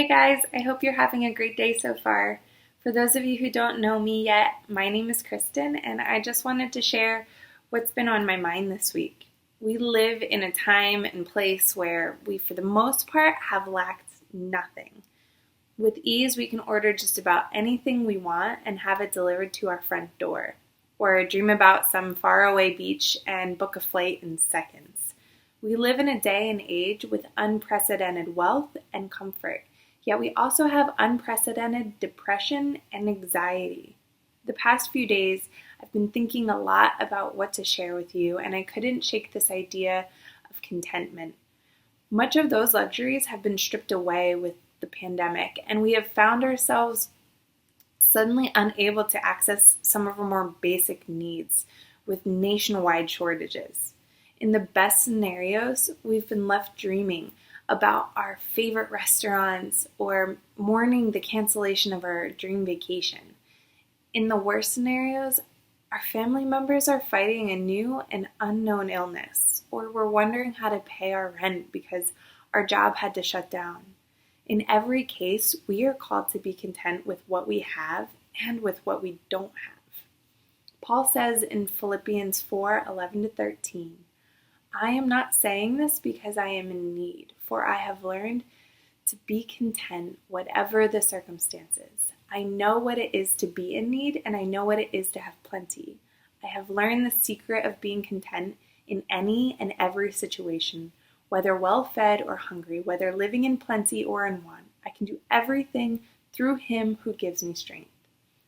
Hey guys, I hope you're having a great day so far. For those of you who don't know me yet, my name is Kristin, and I just wanted to share what's been on my mind this week. We live in a time and place where we, for the most part, have lacked nothing. With ease, we can order just about anything we want and have it delivered to our front door, or dream about some faraway beach and book a flight in seconds. We live in a day and age with unprecedented wealth and comfort. Yet we also have unprecedented depression and anxiety. The past few days, I've been thinking a lot about what to share with you, and I couldn't shake this idea of contentment. Much of those luxuries have been stripped away with the pandemic, and we have found ourselves suddenly unable to access some of our more basic needs with nationwide shortages. In the best scenarios, we've been left dreaming about our favorite restaurants or mourning the cancellation of our dream vacation. In the worst scenarios, our family members are fighting a new and unknown illness, or we're wondering how to pay our rent because our job had to shut down. In every case, we are called to be content with what we have and with what we don't have. Paul says in Philippians 4:11-13, I am not saying this because I am in need, for I have learned to be content whatever the circumstances. I know what it is to be in need, and I know what it is to have plenty. I have learned the secret of being content in any and every situation, whether well-fed or hungry, whether living in plenty or in want. I can do everything through Him who gives me strength.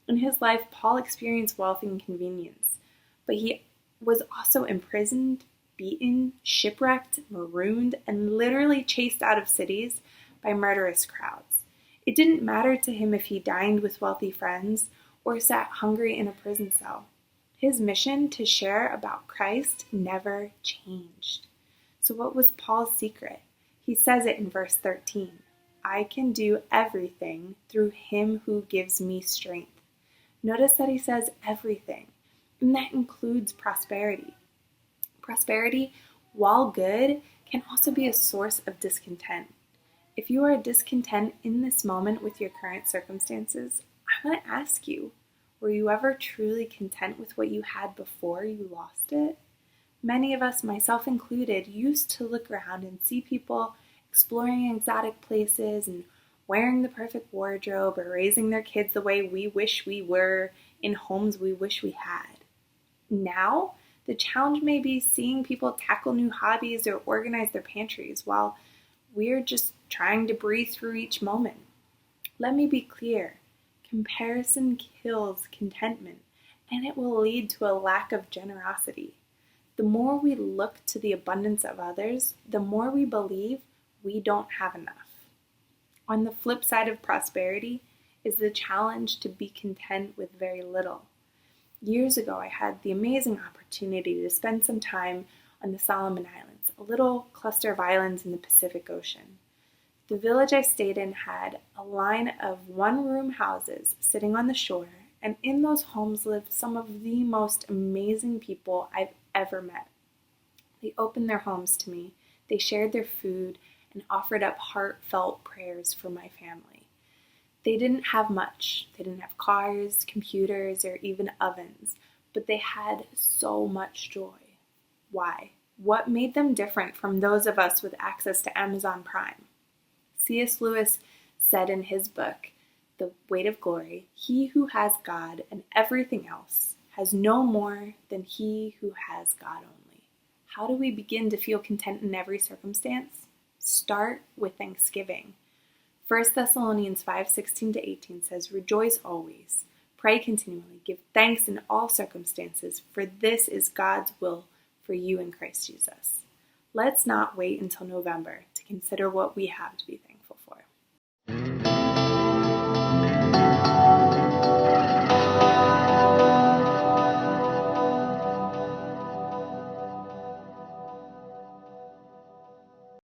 In his life, Paul experienced wealth and convenience, but he was also imprisoned, beaten, shipwrecked, marooned, and literally chased out of cities by murderous crowds. It didn't matter to him if he dined with wealthy friends or sat hungry in a prison cell. His mission to share about Christ never changed. So what was Paul's secret? He says it in verse 13. I can do everything through Him who gives me strength. Notice that he says everything, and that includes prosperity. Prosperity, while good, can also be a source of discontent. If you are discontent in this moment with your current circumstances, I want to ask you, were you ever truly content with what you had before you lost it? Many of us, myself included, used to look around and see people exploring exotic places and wearing the perfect wardrobe or raising their kids the way we wish we were in homes we wish we had. Now, the challenge may be seeing people tackle new hobbies or organize their pantries while we're just trying to breathe through each moment. Let me be clear. Comparison kills contentment, and it will lead to a lack of generosity. The more we look to the abundance of others, the more we believe we don't have enough. On the flip side of prosperity is the challenge to be content with very little. Years ago, I had the amazing opportunity to spend some time on the Solomon Islands, a little cluster of islands in the Pacific Ocean. The village I stayed in had a line of one-room houses sitting on the shore, and in those homes lived some of the most amazing people I've ever met. They opened their homes to me, they shared their food, and offered up heartfelt prayers for my family. They didn't have much. They didn't have cars, computers, or even ovens, but they had so much joy. Why? What made them different from those of us with access to Amazon Prime? C.S. Lewis said in his book, The Weight of Glory, he who has God and everything else has no more than he who has God only. How do we begin to feel content in every circumstance? Start with thanksgiving. 1 Thessalonians 5:16-18 says, Rejoice always, pray continually, give thanks in all circumstances, for this is God's will for you in Christ Jesus. Let's not wait until November to consider what we have to be thankful for.